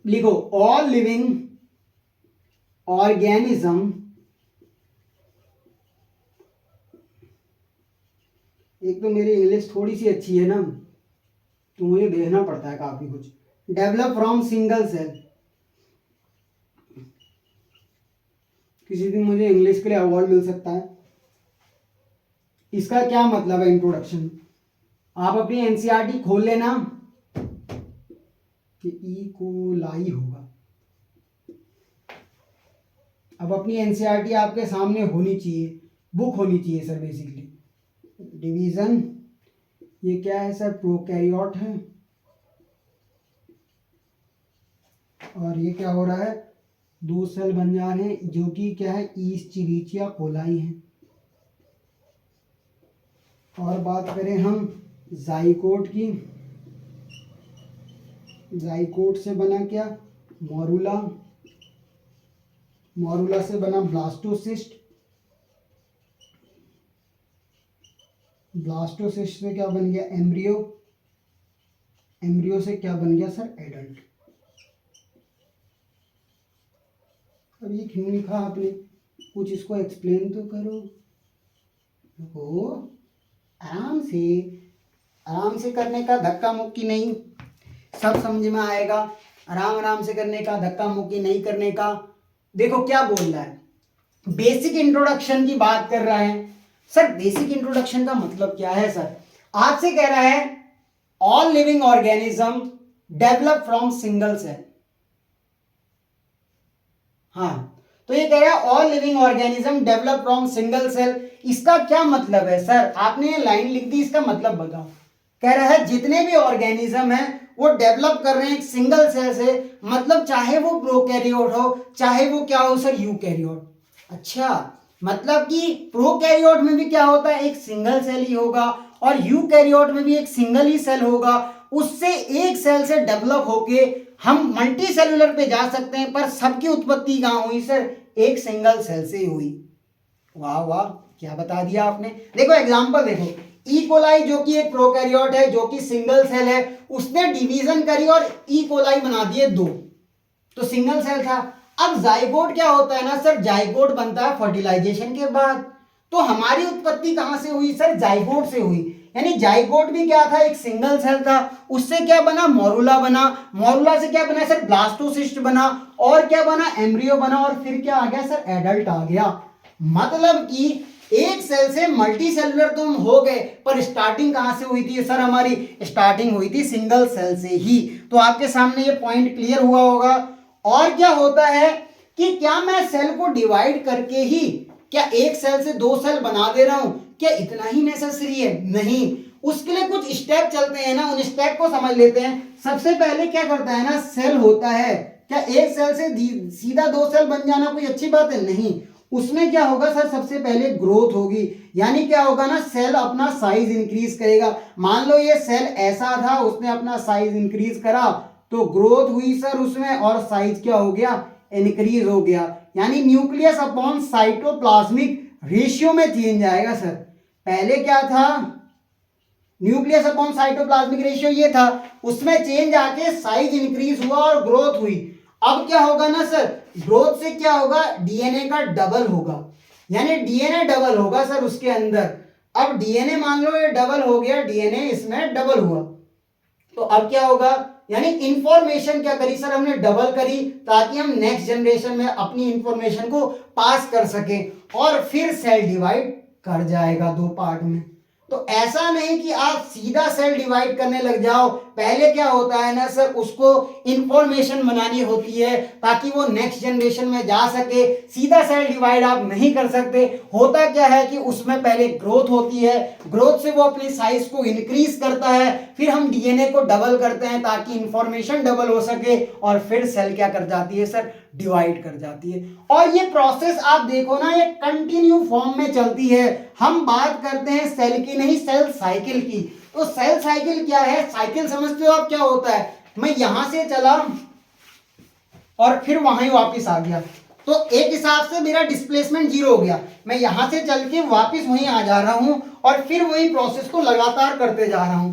लिखो। ऑल लिविंग ऑर्गेनिज्म, एक तो मेरी इंग्लिश थोड़ी सी अच्छी है ना, तो मुझे देखना पड़ता है काफी कुछ। डेवलप फ्रॉम सिंगल सेल, किसी दिन मुझे इंग्लिश के लिए अवार्ड मिल सकता है। इसका क्या मतलब है इंट्रोडक्शन, आप अपनी एनसीईआरटी खोल लेना कि ई कोलाई होगा, अब अपनी एनसीईआरटी आपके सामने होनी चाहिए, बुक होनी चाहिए सर बेसिकली। डिवीजन ये क्या है सर, प्रोकैरियोट है, और ये क्या हो रहा है, 2 सेल बन जा रहे हैं जो कि क्या है, ईस्चेरिचिया कोलाई है। और बात करें हम जाइकोट की, जाइकोट से बना क्या, मोरुला, मोरुला से बना ब्लास्टोसिस्ट, ब्लास्टोसिस्ट से क्या बन गया, एम्ब्रियो, एम्ब्रियो से क्या बन गया सर, एडल्ट। अब ये क्यों लिखा आपने, कुछ इसको एक्सप्लेन तो करो। हो आराम से करने का, धक्का मुक्की नहीं, सब समझ में आएगा। आराम से करने का, धक्का मुक्की नहीं करने का। देखो क्या बोल रहा है, बेसिक इंट्रोडक्शन की बात कर रहा है सर। बेसिक इंट्रोडक्शन का मतलब क्या है सर, आपसे कह रहा है all living organism develop from single cell. हाँ, तो ये कह रहा है all living organism develop from single cell. इसका क्या मतलब है सर, आपने ये लाइन लिख दी, इसका मतलब बताओ। कह रहा है जितने भी ऑर्गेनिज्म हैं वो डेवलप कर रहे हैं एक सिंगल सेल से, मतलब चाहे वो प्रोकैरियोट हो, चाहे वो क्या हो सर, यूकैरियोट। अच्छा, मतलब कि प्रोकैरियोट में भी क्या होता है, एक सिंगल सेल ही होगा, और यूकैरियोट में भी एक सिंगल ही सेल होगा। उससे एक सेल से डेवलप होके हम मल्टी सेलुलर पे जा सकते हैं, पर सबकी उत्पत्ति कहाँ हुई सर, एक सिंगल सेल से हुई। वाह वाह, क्या बता दिया आपने। देखो एग्जांपल देखो, ई कोलाई जो कि एक प्रोकैरियोट है, जो कि सिंगल सेल है, उसने डिवीजन करी और ई कोलाई बना दिए 2, तो सिंगल सेल था। अब जाइगोट क्या होता है ना सर, जाइगोट बनता है फर्टिलाइजेशन के बाद। तो हमारी उत्पत्ति कहां से हुई सर, जाइगोट से हुई। यानी जाइगोट भी क्या था, एक सिंगल सेल था, उससे क्या बना, मोरुला बना, मोरुला से क्या बना सर, ब्लास्टोसिस्ट बना, और क्या बना, एम्ब्रियो बना, और फिर क्या आ गया सर, एडल्ट आ गया। मतलब कि एक सेल से मल्टी सेलुलर तो हम हो गए, पर स्टार्टिंग कहां से हुई थी सर, हमारी स्टार्टिंग हुई थी सिंगल सेल से ही। तो आपके सामने ये पॉइंट क्लियर हुआ होगा। और क्या होता है कि क्या मैं सेल को डिवाइड करके ही क्या एक सेल से 2 सेल बना दे रहा हूं, क्या इतना ही नेसेसरी है, नहीं। उसके लिए कुछ स्टेप चलते हैं ना, उन स्टेप को समझ लेते हैं। सबसे पहले क्या करता है ना, सेल होता है, क्या एक सेल से सीधा 2 सेल बन जाना कोई अच्छी बात है, नहीं। उसमें क्या होगा सर, सबसे पहले ग्रोथ होगी, यानी क्या होगा ना, सेल अपना साइज इंक्रीज करेगा। मान लो ये सेल ऐसा था, उसने अपना साइज इंक्रीज करा, तो ग्रोथ हुई सर उसमें, और साइज क्या हो गया, इंक्रीज हो गया। यानी न्यूक्लियस अपॉन साइटोप्लाज्मिक रेशियो में चेंज आएगा सर। पहले क्या था, न्यूक्लियस अपॉन साइटोप्लाज्मिक रेशियो ये था, उसमें चेंज आके साइज इंक्रीज हुआ और ग्रोथ हुई। अब क्या होगा ना सर, ग्रोथ से क्या होगा, डीएनए का डबल होगा, यानी डीएनए डबल होगा सर उसके अंदर। अब डीएनए मान लो ये डबल हो गया, डीएनए इसमें डबल हुआ, तो अब क्या होगा, यानी इंफॉर्मेशन क्या करी सर, हमने डबल करी, ताकि हम नेक्स्ट जनरेशन में अपनी इंफॉर्मेशन को पास कर सके, और फिर सेल डिवाइड कर जाएगा 2 पार्ट में। तो ऐसा नहीं कि आप सीधा सेल डिवाइड करने लग जाओ, पहले क्या होता है ना सर, उसको इंफॉर्मेशन बनानी होती है ताकि वो नेक्स्ट जनरेशन में जा सके। सीधा सेल डिवाइड आप नहीं कर सकते। होता क्या है कि उसमें पहले ग्रोथ होती है, ग्रोथ से वो अपनी साइज को इंक्रीज करता है, फिर हम डीएनए को डबल करते हैं ताकि इंफॉर्मेशन डबल हो सके, और फिर सेल क्या कर जाती है सर, डिवाइड कर जाती है। और ये प्रोसेस आप देखो ना, ये कंटिन्यू फॉर्म में चलती है। हम बात करते हैं सेल की नहीं, सेल साइकिल की। तो सेल साइकिल क्या है, साइकिल समझते हो आप क्या होता है, मैं यहां से चला और फिर वहां ही वापस आ गया, तो एक हिसाब से मेरा डिस्प्लेसमेंट 0 हो गया। मैं यहां से चल के वापस वहीं आ जा रहा हूं, और फिर वही प्रोसेस को लगातार करते जा रहा हूं।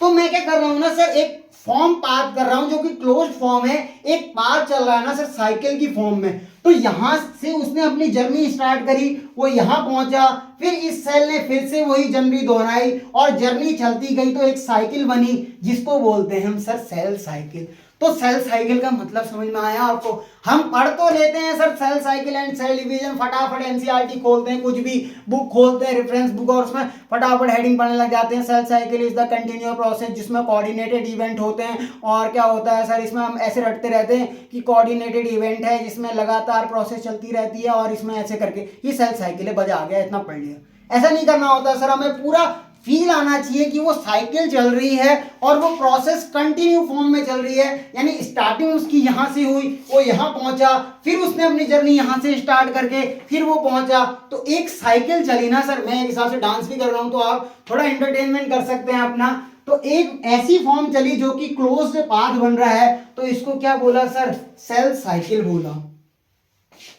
तो मैं क्या कर रहा हूं ना सर, एक फॉर्म पाथ कर रहा हूं जो कि क्लोज फॉर्म है, एक पाथ चल रहा है ना सर साइकिल की फॉर्म में। तो यहां से उसने अपनी जर्नी स्टार्ट करी, वो यहां पहुंचा, फिर इस सेल ने फिर से वही जर्नी दोहराई, और जर्नी चलती गई तो एक साइकिल बनी, जिसको बोलते हैं हम सर सेल साइकिल। तो सेल साइकिल का मतलब समझ में आया आपको। हम पढ़ तो लेते हैं sir cell cycle and cell division, फटाफट एनसीईआरटी खोलते हैं, कुछ भी बुक खोलते हैं रेफरेंस बुक और उसमें फटाफट हेडिंग पढ़ने लग जाते हैं। Cell cycle is the continuous process जिसमें कोऑर्डिनेटेड इवेंट होते हैं। और क्या होता है सर, इसमें हम ऐसे रटते रहते हैं कि कोऑर्डिनेटेड इवेंट है जिसमें लगातार प्रोसेस चलती रहती है और इसमें ऐसे करके ये सेल साइकिल है, बजा आ गया, इतना पढ़ लिया। ऐसा नहीं करना होता सर, हमें पूरा फील आना चाहिए कि वो साइकिल चल रही है और वो प्रोसेस कंटिन्यू फॉर्म में चल रही है। यानी स्टार्टिंग उसकी यहाँ से हुई, वो यहाँ पहुंचा, फिर उसने अपनी जर्नी यहाँ से स्टार्ट करके फिर वो पहुंचा, तो एक साइकिल चली ना सर। मैं एक हिसाब से डांस भी कर रहा हूँ तो आप थोड़ा एंटरटेनमेंट कर सकते हैं अपना। तो एक ऐसी फॉर्म चली जो कि क्लोज्ड पाथ बन रहा है, तो इसको क्या बोला सर, सेल साइकिल बोला।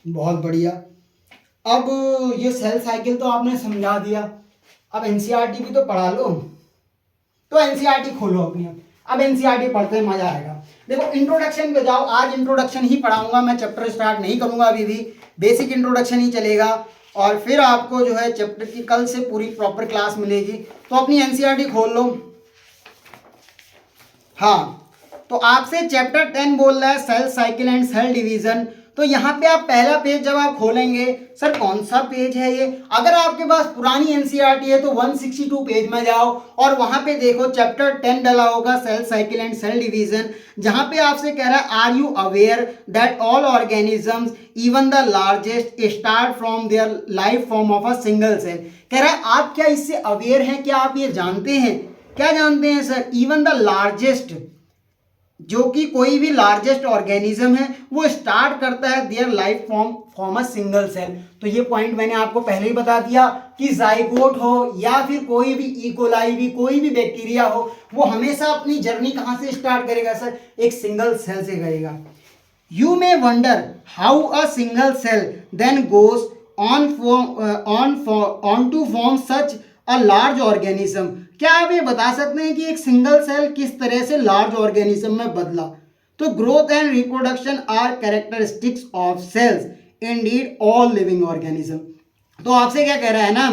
बहुत बढ़िया। अब ये सेल साइकिल तो आपने समझा दिया, अब एनसीईआरटी भी तो पढ़ा लो। तो एनसीईआरटी खोलो अपनी, अब एनसीईआरटी पढ़ते हैं, मजा आएगा। देखो इंट्रोडक्शन पे जाओ, आज इंट्रोडक्शन ही पढ़ाऊंगा मैं, चैप्टर स्टार्ट नहीं करूंगा अभी भी, बेसिक इंट्रोडक्शन ही चलेगा और फिर आपको जो है चैप्टर की कल से पूरी प्रॉपर क्लास मिलेगी। तो अपनी एनसीईआरटी खोल लो। हाँ, तो आपसे चैप्टर 10 बोल रहा है cell cycle and cell division. तो यहाँ पे आप पहला पेज जब आप खोलेंगे, सर कौन सा पेज है ये, अगर आपके पास पुरानी एनसीईआरटी है तो 162 पेज में जाओ और वहां पे देखो चैप्टर 10 डला होगा cell cycle and cell division, जहां पे आपसे कह रहा है are you aware that all organisms even the largest start from their life form of a single cell. कह रहा है आप क्या इससे अवेयर हैं, क्या आप ये जानते हैं, क्या जानते हैं सर, इवन द लार्जेस्ट, जो कि कोई भी लार्जेस्ट ऑर्गेनिज्म है वो स्टार्ट करता है their life form a single cell. तो ये पॉइंट मैंने आपको पहले ही बता दिया कि जाइगोट हो या फिर कोई भी इकोलाई भी, कोई भी बैक्टीरिया हो, वो हमेशा अपनी जर्नी कहां से स्टार्ट करेगा सर, एक सिंगल सेल से करेगा। You may wonder how a single cell then goes on to form such a large organism. क्या आप ये बता सकते हैं कि एक सिंगल सेल किस तरह से लार्ज ऑर्गेनिज्म में बदला। तो growth and reproduction are characteristics of cells, indeed all living organism. तो आपसे क्या कह रहा है ना,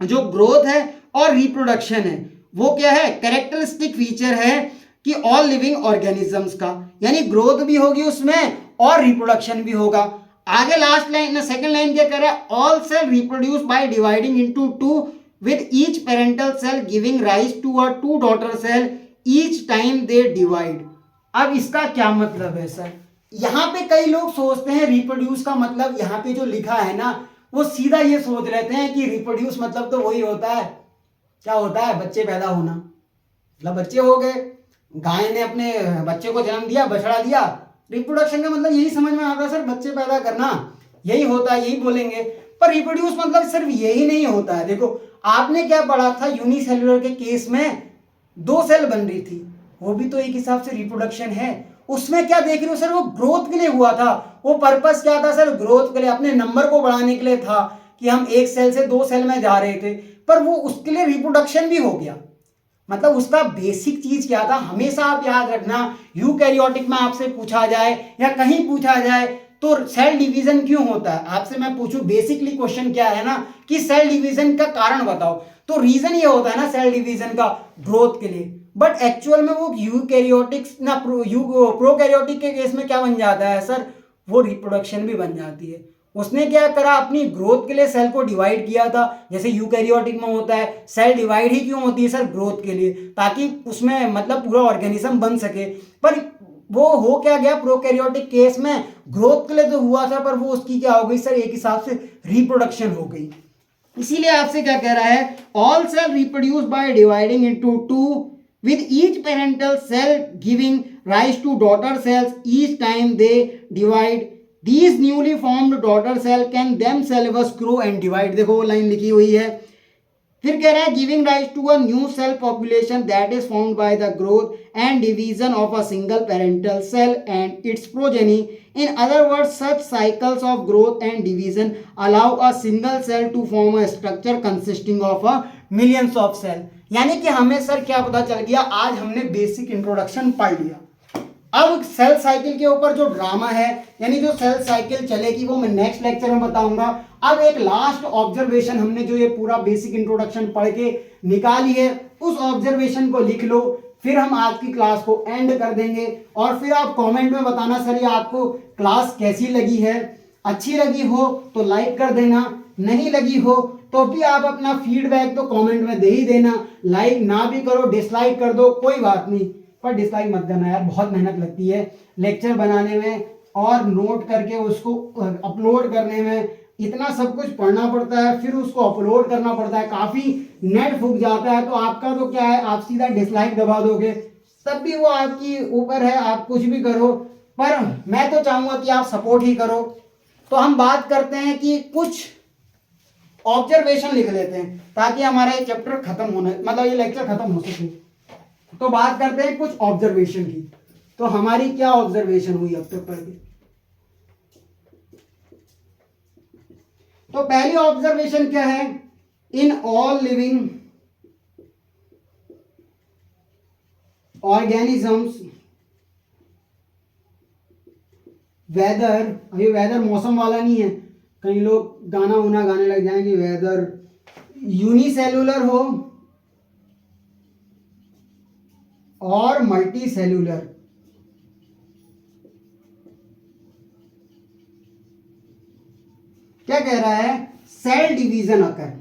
जो ग्रोथ है और रिप्रोडक्शन है वो क्या है, कैरेक्टरिस्टिक फीचर है कि ऑल लिविंग ऑर्गेनिजम्स का, यानी ग्रोथ भी होगी उसमें और रिप्रोडक्शन भी होगा। आगे लास्ट लाइन सेकंड लाइन क्या कह रहा है, all cell reproduce by dividing into two with each parental cell giving rise to a two daughter cell each time they divide। अब इसका क्या मतलब है सर, यहाँ पे कई लोग सोचते हैं रिप्रोड्यूस का मतलब, यहाँ पे जो लिखा है ना वो सीधा ये सोच लेते हैं कि रिप्रोड्यूस मतलब तो वही होता है, क्या होता है, बच्चे पैदा होना, मतलब बच्चे हो गए, गाय ने अपने बच्चे को जन्म दिया, बछड़ा दिया। रिप्रोडक्शन का मतलब यही समझ में आता है सर, बच्चे पैदा करना, यही होता है, यही बोलेंगे। पर रिप्रोड्यूस मतलब सिर्फ यही नहीं होता है। देखो आपने क्या पढ़ा था, यूनिसेल्युलर के केस में 2 सेल बन रही थी, वो भी तो एक हिसाब से रिप्रोडक्शन है। उसमें क्या देख रहे हो सर, वो ग्रोथ के लिए हुआ था, वो पर्पस क्या था सर, ग्रोथ के लिए, अपने नंबर को बढ़ाने के लिए था कि हम 1 सेल से 2 सेल में जा रहे थे, पर वो उसके लिए रिप्रोडक्शन भी हो गया। मतलब उसका बेसिक चीज क्या था, हमेशा आप याद रखना, यूकैरियोटिक में आपसे पूछा जाए या कहीं पूछा जाए तो सेल डिवीजन क्यों होता है, आपसे मैं पूछूं बेसिकली क्वेश्चन क्या है ना कि सेल डिवीजन का कारण बताओ, तो रीजन ये होता है ना सेल डिवीजन का, ग्रोथ के लिए। बट एक्चुअल में वो यूकैरियोटिक्स ना प्रोकैरियोटिक के केस में क्या बन जाता है सर, वो रिप्रोडक्शन भी बन जाती है। उसने क्या करा, अपनी ग्रोथ के लिए सेल को डिवाइड किया था, जैसे यूकैरियोटिक में होता है। सेल डिवाइड ही क्यों होती है सर, ग्रोथ के लिए, ताकि उसमें मतलब पूरा ऑर्गेनिज्म बन सके। पर वो हो क्या गया, प्रोकैरियोटिक केस में ग्रोथ के लिए तो हुआ था, पर वो उसकी क्या हो गई सर, एक हिसाब से रिप्रोडक्शन हो गई। इसीलिए आपसे क्या कह रहा है, all cell reproduce by dividing into two with each parental cell giving rise to daughter cells each time they divide, these newly formed daughter cell can themselves grow and divide। देखो वो लाइन लिखी हुई है। फिर कह रहा है giving rise to a new cell population that is formed by the growth and division of a single parental cell and its progeny. In other words such cycles of growth and division allow a single cell to form a structure consisting of a millions of cell. यानी कि हमें sir क्या पता चल गया, आज हमने basic introduction पढ़ लिया। अब सेल साइकिल के ऊपर जो ड्रामा है, यानी जो सेल साइकिल चलेगी, वो मैं नेक्स्ट लेक्चर में बताऊंगा। अब एक लास्ट ऑब्जर्वेशन, हमने जो ये पूरा बेसिक इंट्रोडक्शन पढ़ के निकाली है, उस ऑब्जर्वेशन को लिख लो, फिर हम आज की क्लास को एंड कर देंगे और फिर आप कमेंट में बताना सर ये आपको क्लास कैसी लगी है। अच्छी लगी हो तो लाइक कर देना, नहीं लगी हो तो भी आप अपना फीडबैक तो कमेंट में दे ही देना। लाइक ना भी करो, डिसलाइक कर दो, कोई बात नहीं, पर डिसलाइक मत करना यार, बहुत मेहनत लगती है लेक्चर बनाने में और नोट करके उसको अपलोड करने में। इतना सब कुछ पढ़ना पड़ता है, फिर उसको अपलोड करना पड़ता है, काफ़ी नेट फूक जाता है। तो आपका तो क्या है, आप सीधा डिसलाइक दबा दोगे, तब भी वो आपकी ऊपर है, आप कुछ भी करो, पर मैं तो चाहूँगा कि आप सपोर्ट ही करो। तो हम बात करते हैं कि कुछ ऑब्जर्वेशन लिख लेते हैं ताकि हमारा ये चैप्टर खत्म होने, मतलब ये लेक्चर खत्म हो सके। तो बात करते हैं कुछ ऑब्जर्वेशन की। तो हमारी क्या ऑब्जर्वेशन हुई अब तक पढ़ के? तो पहली ऑब्जर्वेशन क्या है, in all living organisms whether, अभी वेदर मौसम वाला नहीं है, कई लोग गाना वाना गाने लग जाएंगे, वेदर यूनिसेल्युलर हो और मल्टी सेल्यूलर, क्या कह रहा है, सेल डिवीजन अकर।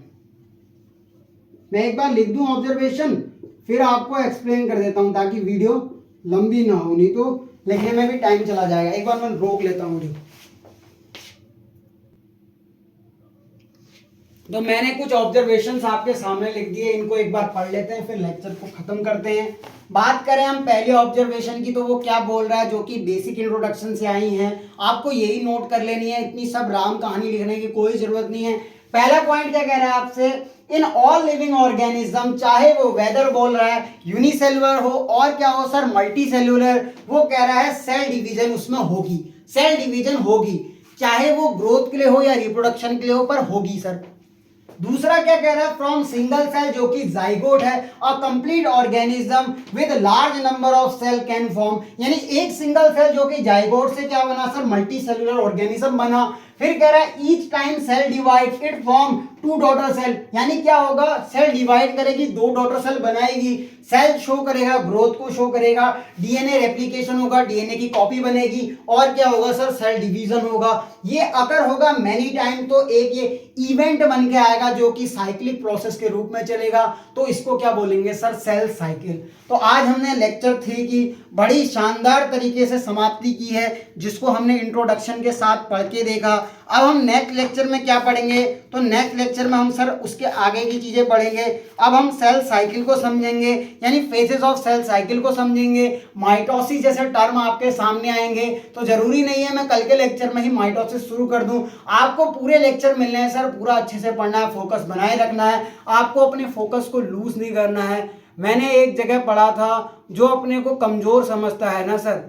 मैं एक बार लिख दूं ऑब्जर्वेशन, फिर आपको एक्सप्लेन कर देता हूं ताकि वीडियो लंबी ना हो, नहीं तो लिखने में भी टाइम चला जाएगा। एक बार मैं रोक लेता हूं वीडियो। तो मैंने कुछ ऑब्जर्वेशंस आपके सामने लिख दिए, इनको एक बार पढ़ लेते हैं फिर लेक्चर को खत्म करते हैं। बात करें हम पहले ऑब्जर्वेशन की, तो वो क्या बोल रहा है, जो कि बेसिक इंट्रोडक्शन से आई हैं, आपको यही नोट कर लेनी है, इतनी सब राम कहानी लिखने की कोई जरूरत नहीं है। पहला पॉइंट क्या कह रहा है आपसे, इन ऑल लिविंग ऑर्गेनिज्म, चाहे वो वेदर बोल रहा है, यूनिसेल्युलर हो और क्या हो सर, मल्टी सेल्युलर, वो कह रहा है सेल डिवीजन उसमें होगी, सेल डिवीजन होगी, चाहे वो ग्रोथ के लिए हो या रिप्रोडक्शन के लिए हो, पर होगी सर। दूसरा क्या कह रहा है, फ्रॉम सिंगल सेल जो कि जाइगोट है, a complete organism with large number of cell can form, यानी एक सिंगल सेल जो कि जाइगोट से क्या बना सर, मल्टी सेल्युलर ऑर्गेनिज्म बना। फिर कह रहा है each time cell divide it form two daughter cell, यानी क्या होगा, सेल डिवाइड करेगी, दो डॉटर सेल बनाएगी, सेल शो करेगा, ग्रोथ को शो करेगा, डीएनए रेप्लिकेशन होगा, डीएनए की कॉपी बनेगी, और क्या होगा सर, सेल डिवीजन होगा। ये अगर होगा मैनी टाइम तो एक ये इवेंट बन के आएगा जो कि साइक्लिक प्रोसेस के रूप में चलेगा, तो इसको क्या बोलेंगे सर, सेल साइकिल। तो आज हमने लेक्चर 3 की बड़ी शानदार तरीके से समाप्ति की है, जिसको हमने इंट्रोडक्शन के साथ पढ़ के देखा। अब हम नेक्स्ट लेक्चर में क्या पढ़ेंगे, तो नेक्स्ट लेक्चर में हम सर उसके आगे की चीजें पढ़ेंगे। अब हम सेल साइकिल को समझेंगे, यानी फेजेस ऑफ सेल साइकिल को समझेंगे, माइटोसिस जैसे टर्म आपके सामने आएंगे। तो जरूरी नहीं है मैं कल के लेक्चर में ही माइटोसिस शुरू कर दूं, आपको पूरे लेक्चर मिलने हैं सर, पूरा अच्छे से पढ़ना है, फोकस बनाए रखना है, आपको अपने फोकस को लूज नहीं करना है। मैंने एक जगह पढ़ा था, जो अपने को कमजोर समझता है ना सर,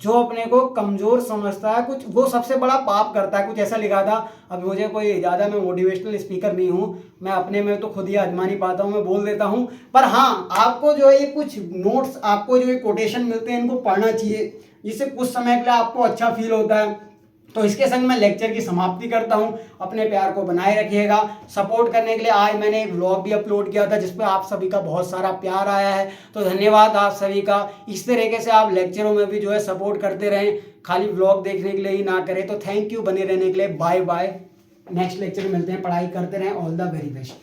जो अपने को कमजोर समझता है कुछ, वो सबसे बड़ा पाप करता है, कुछ ऐसा लिखा था। अब मुझे कोई ज़्यादा, मैं मोटिवेशनल स्पीकर नहीं हूँ, मैं अपने में तो खुद ही आजमा नहीं पाता हूँ, मैं बोल देता हूँ, पर हाँ आपको जो है ये कुछ नोट्स, आपको जो ये कोटेशन मिलते हैं इनको पढ़ना चाहिए, जिससे कुछ समय के लिए आपको अच्छा फील होता है। तो इसके संग मैं लेक्चर की समाप्ति करता हूं। अपने प्यार को बनाए रखिएगा। सपोर्ट करने के लिए आज मैंने एक व्लॉग भी अपलोड किया था, जिसपे आप सभी का बहुत सारा प्यार आया है, तो धन्यवाद आप सभी का। इस तरीके से आप लेक्चरों में भी जो है सपोर्ट करते रहें, खाली व्लॉग देखने के लिए ही ना करें। तो थैंक यू बने रहने के लिए, बाय बाय। नेक्स्ट लेक्चर में मिलते हैं, पढ़ाई करते रहें, ऑल द वेरी बेस्ट।